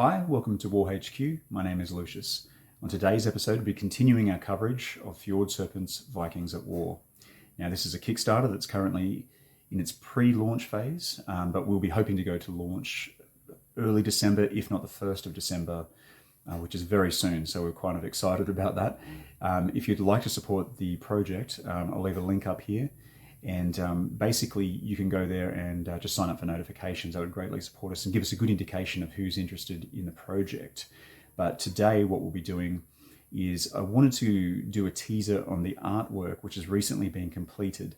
Hi, welcome to WarHQ. My name is Lucius. On today's episode, we'll be continuing our coverage of Fjord Serpents, Vikings at War. Now, this is a Kickstarter that's currently in its pre-launch phase, but we'll be hoping to go to launch early December, if not the 1st of December, which is very soon, so we're kind of excited about that. If you'd like to support the project, I'll leave a link up here. And basically, you can go there and just sign up for notifications. That would greatly support us and give us a good indication of who's interested in the project. But today, what we'll be doing is I wanted to do a teaser on the artwork, which has recently been completed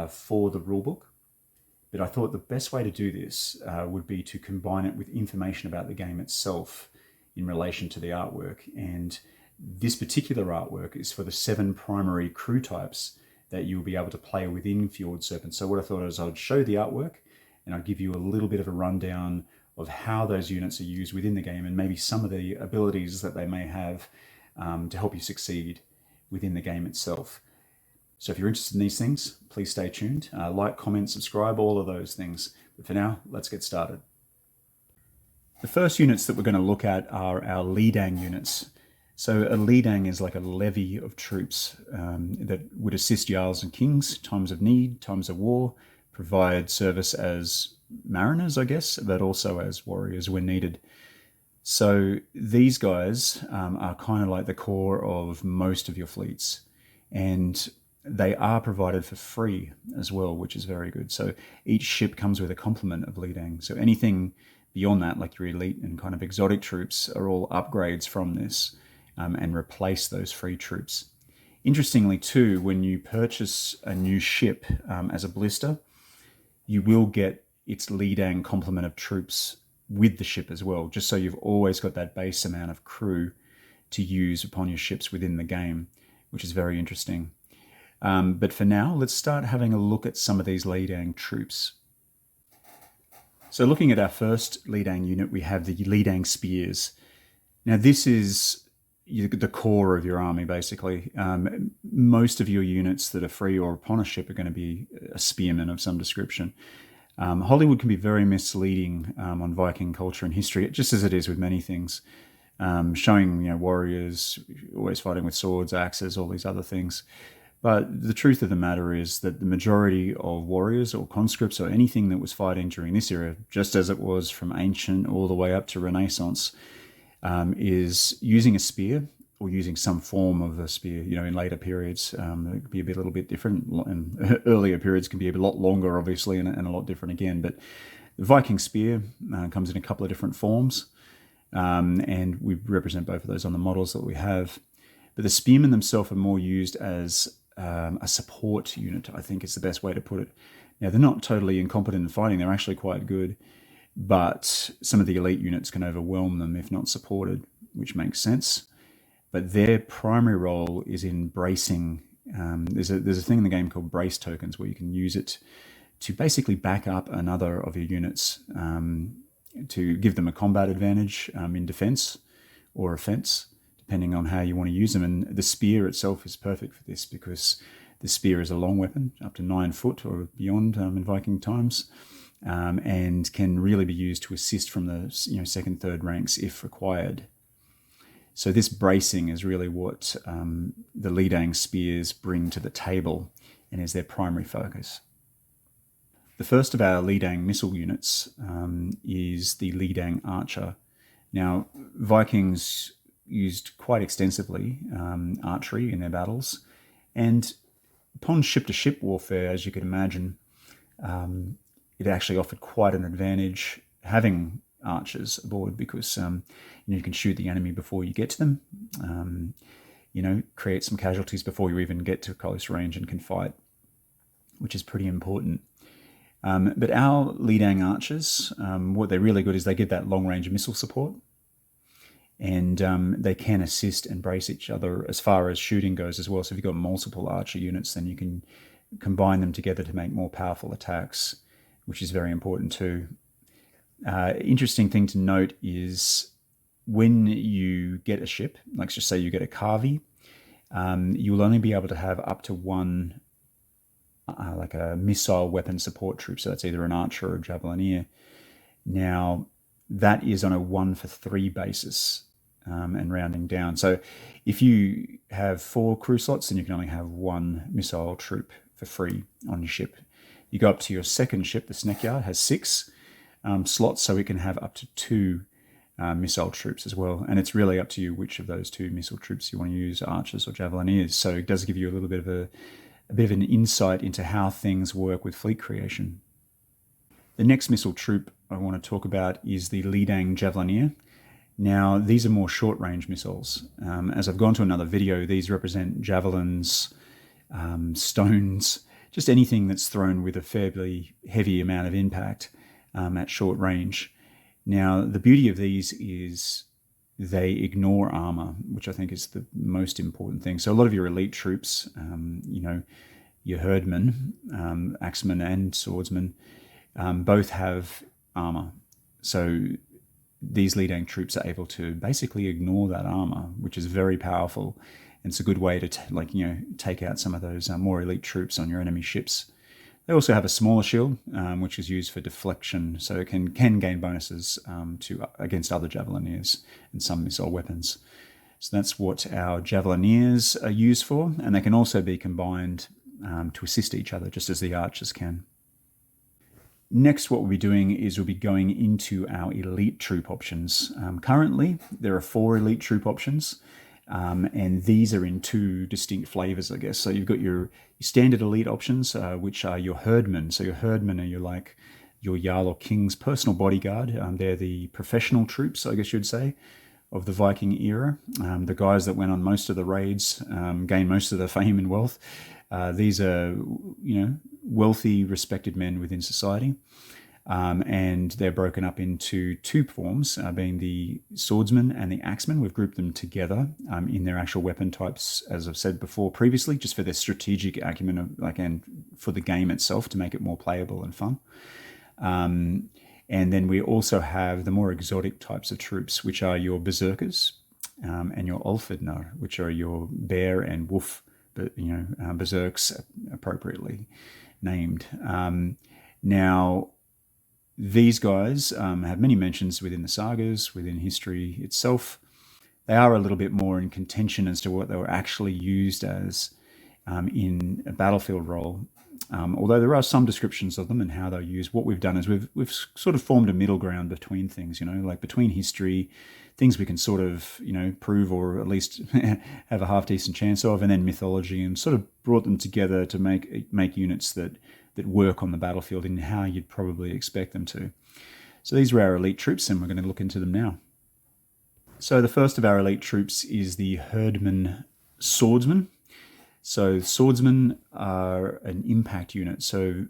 for the rulebook. But I thought the best way to do this would be to combine it with information about the game itself in relation to the artwork. And this particular artwork is for the 7 primary crew types that you'll be able to play within Fjord Serpents. So what I thought is I'd show the artwork and I'd give you a little bit of a rundown of how those units are used within the game and maybe some of the abilities that they may have to help you succeed within the game itself. So if you're interested in these things, please stay tuned. Like, comment, subscribe, all of those things. But for now, let's get started. The first units that we're going to look at are our Lidang units. So a Lidang is like a levy of troops that would assist Jarls and Kings, times of need, times of war, provide service as mariners, I guess, but also as warriors when needed. So these guys are kind of like the core of most of your fleets, and they are provided for free as well, which is very good. So each ship comes with a complement of Lidang. So anything beyond that, like your elite and kind of exotic troops, are all upgrades from this. And replace those free troops. Interestingly too, when you purchase a new ship as a blister, you will get its Lidang complement of troops with the ship as well, just so you've always got that base amount of crew to use upon your ships within the game, which is very interesting. But for now, let's start having a look at some of these Lidang troops. So looking at our first Lidang unit, we have the Lidang Spears. Now this is the core of your army, basically. Most of your units that are free or upon a ship are going to be a spearman of some description. Hollywood can be very misleading on Viking culture and history, just as it is with many things, showing warriors always fighting with swords, axes, all these other things. But the truth of the matter is that the majority of warriors or conscripts or anything that was fighting during this era, just as it was from ancient all the way up to Renaissance, is using a spear or using some form of a spear. In later periods, it can be a little bit different, and earlier periods can be a lot longer, obviously, and a lot different again. But the Viking spear comes in a couple of different forms, and we represent both of those on the models that we have. But the spearmen themselves are more used as a support unit, I think is the best way to put it. Now, they're not totally incompetent in fighting. They're actually quite good. But some of the elite units can overwhelm them if not supported, which makes sense. But their primary role is in bracing. There's a thing in the game called brace tokens where you can use it to basically back up another of your units to give them a combat advantage in defense or offense, depending on how you want to use them. And the spear itself is perfect for this because the spear is a long weapon, up to 9 foot or beyond in Viking times. And can really be used to assist from the second, third ranks if required. So this bracing is really what the Lidang spears bring to the table and is their primary focus. The first of our Lidang missile units is the Lidang Archer. Now, Vikings used quite extensively archery in their battles, and upon ship-to-ship warfare, as you can imagine, it actually offered quite an advantage having archers aboard because you can shoot the enemy before you get to them, create some casualties before you even get to close range and can fight, which is pretty important. But our Lidang archers, what they're really good is they give that long-range missile support, and they can assist and brace each other as far as shooting goes as well. So if you've got multiple archer units, then you can combine them together to make more powerful attacks, which is very important too. Interesting thing to note is when you get a ship, let's just say you get a Carvey, you will only be able to have up to one like a missile weapon support troop. So that's either an archer or a Javelinir. Now, that is on a 1-for-3 basis and rounding down. So if you have 4 crew slots, then you can only have 1 missile troop for free on your ship. You go up to your second ship, the Sneckyard, has 6 slots, so it can have up to 2 missile troops as well. And it's really up to you which of those 2 missile troops you want to use, archers or Javelineers. So it does give you a little bit of an insight into how things work with fleet creation. The next missile troop I want to talk about is the Lidang Javelinir. Now, these are more short-range missiles. As I've gone to another video, these represent javelins, stones, just anything that's thrown with a fairly heavy amount of impact at short range. Now, the beauty of these is they ignore armor, which I think is the most important thing. So a lot of your elite troops, your herdmen, Axeman and Swordsman, both have armor. So these Lidang troops are able to basically ignore that armor, which is very powerful. And it's a good way to take out some of those more elite troops on your enemy ships. They also have a smaller shield, which is used for deflection, so it can gain bonuses against other Javelineers and some missile weapons. So that's what our Javeliniers are used for, and they can also be combined to assist each other, just as the archers can. Next, what we'll be doing is we'll be going into our elite troop options. Currently, there are 4 elite troop options, and these are in 2 distinct flavors, I guess. So you've got your standard elite options, which are your herdmen. So your herdmen are your Jarl or King's personal bodyguard. They're the professional troops, I guess you'd say, of the Viking era. The guys that went on most of the raids, gained most of the fame and wealth. These are, wealthy, respected men within society. And they're broken up into 2 forms, being the Swordsman and the Axeman. We've grouped them together in their actual weapon types, as I've said before previously, just for their strategic acumen and for the game itself to make it more playable and fun. And then we also have the more exotic types of troops, which are your Berserkers and your Ulfidnar, which are your bear and wolf, Berserks appropriately named. Now, these guys have many mentions within the sagas, within history itself. They are a little bit more in contention as to what they were actually used as in a battlefield role. Although there are some descriptions of them and how they're used. What we've done is we've sort of formed a middle ground between things, like between history, things we can sort of, prove or at least have a half-decent chance of, and then mythology, and sort of brought them together to make units that work on the battlefield in how you'd probably expect them to. So these are our elite troops, and we're going to look into them now. So the first of our elite troops is the Herdman Swordsman. So Swordsmen are an impact unit. So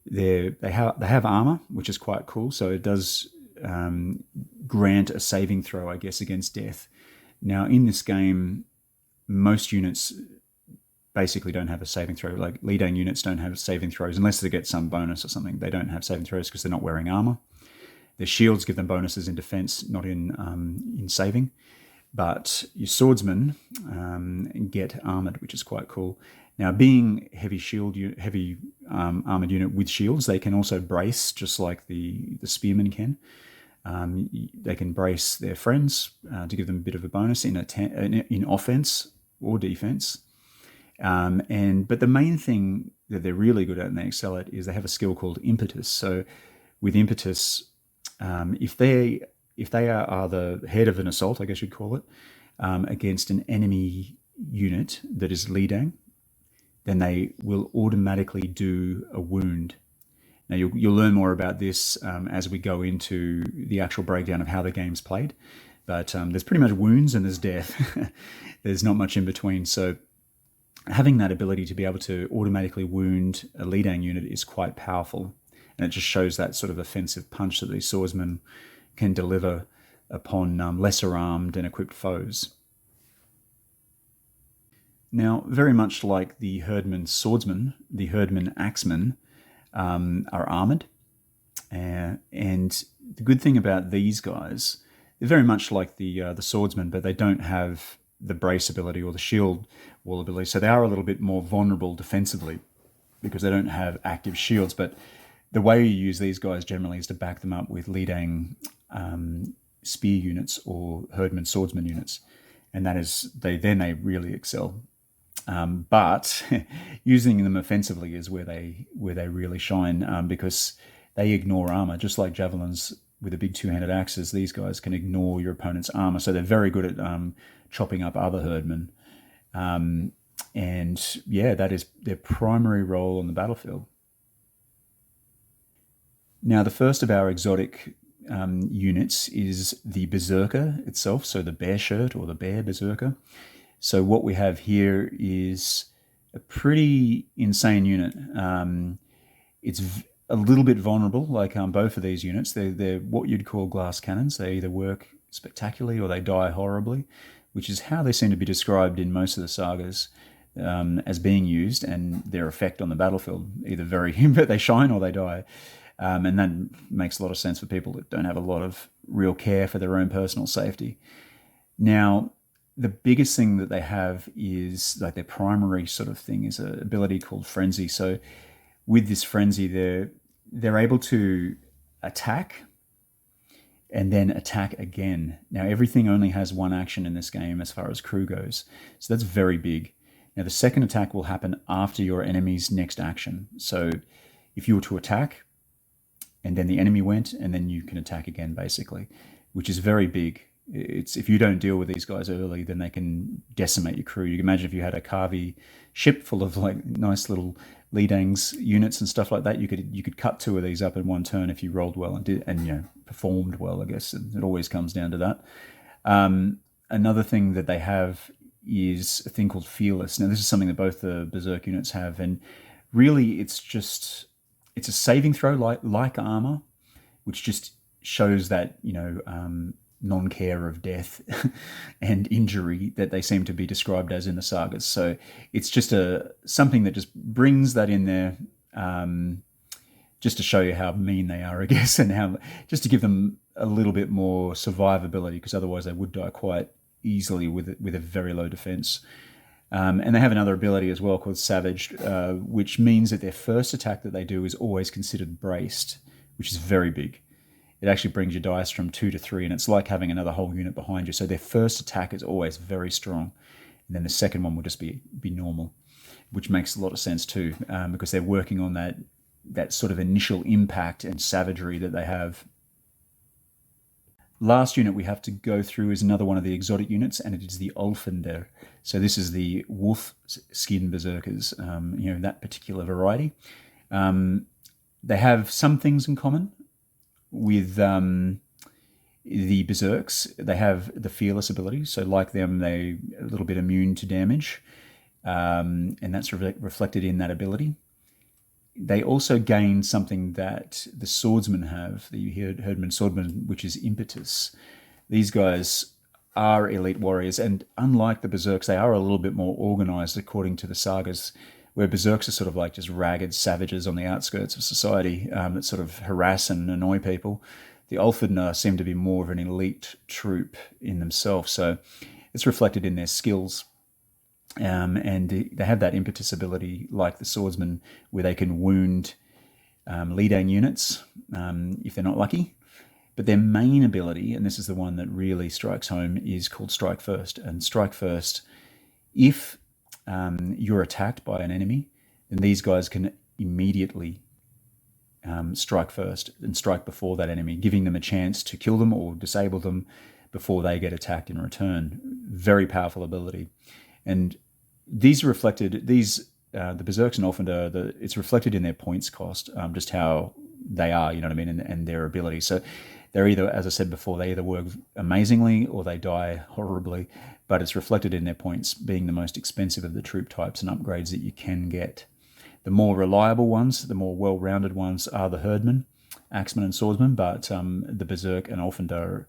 they have armor, which is quite cool. So it does grant a saving throw, I guess, against death. Now in this game, most units basically don't have a saving throw. Like Lidang units don't have saving throws unless they get some bonus or something. They don't have saving throws because they're not wearing armor. Their shields give them bonuses in defense, not in saving. But your swordsmen get armored, which is quite cool. Now, being heavy armored unit with shields, they can also brace, just like the spearmen can. They can brace their friends to give them a bit of a bonus in offense or defense. But the main thing that they're really good at and they excel at is they have a skill called impetus. So with impetus, if they are the head of an assault, I guess you'd call it, against an enemy unit that is Lidang, then they will automatically do a wound. Now you'll learn more about this as we go into the actual breakdown of how the game's played. But there's pretty much wounds and there's death. There's not much in between. So having that ability to be able to automatically wound a Lidang unit is quite powerful. And it just shows that sort of offensive punch that these swordsmen can deliver upon lesser armed and equipped foes. Now, very much like the Herdman Swordsman, the Herdman Axeman are armoured. And the good thing about these guys, they're very much like the Swordsman, but they don't have the brace ability or the shield wall ability. So they are a little bit more vulnerable defensively because they don't have active shields. But The way you use these guys generally is to back them up with leading spear units or herdman swordsman units, and that is they really excel. But using them offensively is where they really shine, because they ignore armor, just like javelins with the big two-handed axes. These guys can ignore your opponent's armor, so they're very good at chopping up other herdmen. And yeah, that is their primary role on the battlefield. Now, the first of our exotic units is the Berserker itself, so the bear shirt or the bear Berserker. So what we have here is a pretty insane unit. It's a little bit vulnerable, like both of these units. They're what you'd call glass cannons. They either work spectacularly or they die horribly, which is how they seem to be described in most of the sagas as being used, and their effect on the battlefield, either they shine or they die. And that makes a lot of sense for people that don't have a lot of real care for their own personal safety. Now, the biggest thing that they have is, like, their primary sort of thing is an ability called Frenzy. So with this Frenzy, they're able to attack and then attack again. Now, everything only has one action in this game as far as crew goes, so that's very big. Now, the second attack will happen after your enemy's next action. So if you were to attack, and then the enemy went, and then you can attack again, basically, which is very big. It's, if you don't deal with these guys early, then they can decimate your crew. You can imagine if you had a Kavi ship full of like nice little Lidangs units and stuff like that, you could cut two of these up in one turn if you rolled well and performed well. I guess it always comes down to that. Another thing that they have is a thing called Fearless. Now, this is something that both the Berserk units have, and really it's a saving throw like armor, which just shows that non-care of death and injury that they seem to be described as in the sagas. So it's just something that just brings that in there, just to show you how mean they are, I guess, and just to give them a little bit more survivability, because otherwise they would die quite easily with a very low defense. And they have another ability as well called Savage, which means that their first attack that they do is always considered braced, which is very big. It actually brings your dice from 2 to 3, and it's like having another whole unit behind you. So their first attack is always very strong, and then the second one will just be normal, which makes a lot of sense too, because they're working on that sort of initial impact and savagery that they have. Last unit we have to go through is another one of the exotic units, and it is the Ulfender. So this is the wolf skin berserkers, that particular variety. They have some things in common with the berserks. They have the Fearless ability, so like them, they're a little bit immune to damage, and that's reflected in that ability. They also gain something that the swordsmen have, the herdman swordsman, which is impetus. These guys are elite warriors, and unlike the berserks, they are a little bit more organized according to the sagas, where berserks are sort of like just ragged savages on the outskirts of society that sort of harass and annoy people. The Ulfender seem to be more of an elite troop in themselves, so it's reflected in their skills. And they have that impetus ability like the swordsman, where they can wound Lidang units if they're not lucky. But their main ability, and this is the one that really strikes home, is called Strike First. And Strike First, if you're attacked by an enemy, then these guys can immediately strike first and strike before that enemy, giving them a chance to kill them or disable them before they get attacked in return. Very powerful ability. And these are reflected, the Berserks and Ulfender, it's reflected in their points cost, just how they are, you know what I mean, and their ability. So they're either, as I said before, they either work amazingly or they die horribly, but it's reflected in their points being the most expensive of the troop types and upgrades that you can get. The more reliable ones, the more well-rounded ones are the Herdmen, Axeman and Swordsman, but the Berserk and Ulfender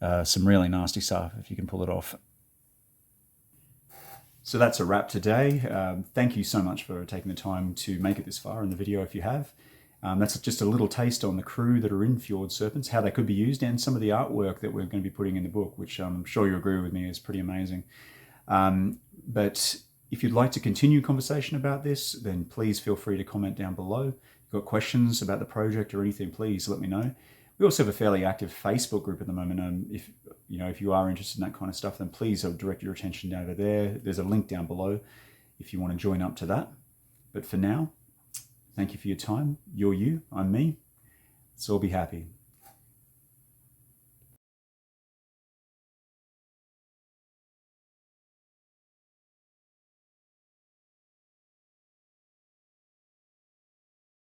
are some really nasty stuff if you can pull it off. So that's a wrap today. Thank you so much for taking the time to make it this far in the video if you have. That's just a little taste on the crew that are in Fjord Serpents, how they could be used, and some of the artwork that we're going to be putting in the book, which I'm sure you agree with me is pretty amazing. But if you'd like to continue conversation about this, then please feel free to comment down below. You've got questions about the project or anything, please let me know. We also have a fairly active Facebook group at the moment. If you are interested in that kind of stuff, then please direct your attention over there. There's a link down below if you want to join up to that. But for now, thank you for your time. You're you, I'm me. Let's all be happy.